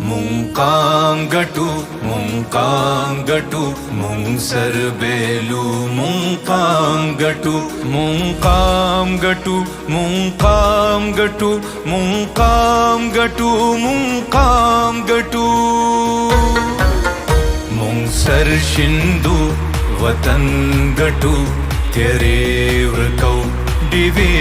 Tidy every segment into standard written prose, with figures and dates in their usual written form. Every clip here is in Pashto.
मुंकांगटू मुंकांगटू मुंगसरबेलू मुंकांगटू मुंकांगटू मुंकांगटू मुंकांगटू मुंकांगटू मुंगसर शिंदू वतन गटू तेरे व्रकौ दिवे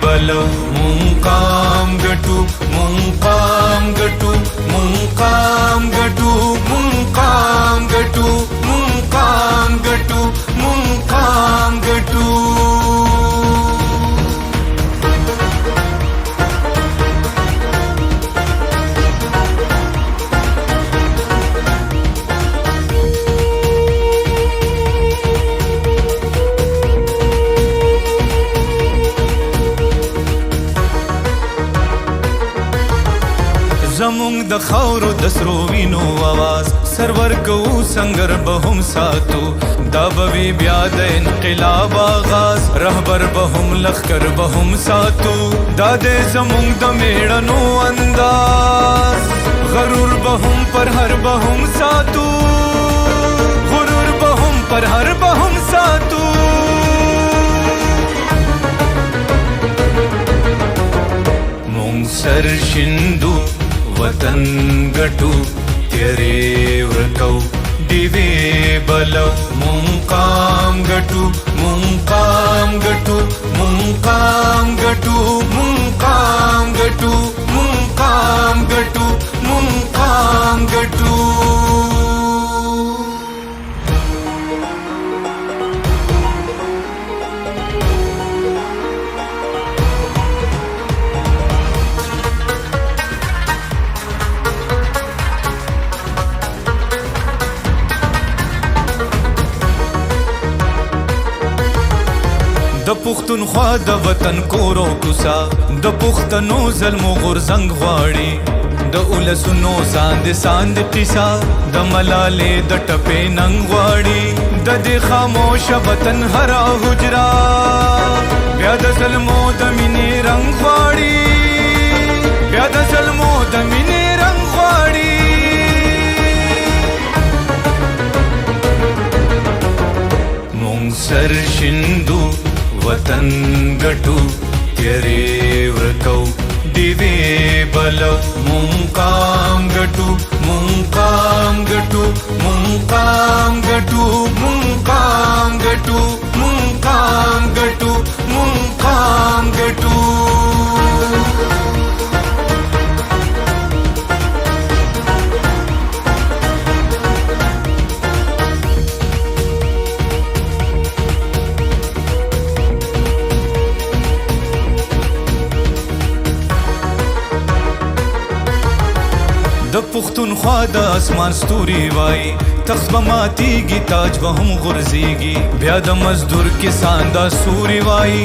बलौ मुंकांगटू मुंकांगटू मुंकांगटू मुंकांगटू मुंकांगटू मुंकांगटू زمونږ د خاورو د سرو وینو आवाज سرور کو سنگر بهم ساتو دا به بیا د انقلاب آغاز رهبر بهم لخر بهم ساتو دا د زمونږ د میړنو انداز غرور بهم پر هر بهم ساتو غرور بهم پر هر بهم ساتو مونږ سر شندو वतन गटू तेरे व्रकौ दिवे बलौ मुंकांगटू मुंकांगटू मुंकांगटू मुंकांगटू मुंकांगटू मुंकांगटू د پښتونخوا د وطن کورو کوسا د پښتنو ظلمو غورځنګ غواړي د اولسونو ساند ساند قصا د ملالې د ټپې ننګ غواړي د دې خاموش وطن هر حجرا بیا د ظلمو د مینې رنګ غواړي بیا د ظلمو د مینې رنګ غواړي مونږ سر شندو वतन गटू तेरे व्रकौ दिवे बलौ मुंकांगटू मुंकांगटू मुंकांगटू मुंकांगटू मुंकांगटू मुंकांगटू د پښتونخوا د اسمان ستوري وای تخت به ماتیږي تاج به هم غورځيږي بیا د مزدور کسان دا سوري وای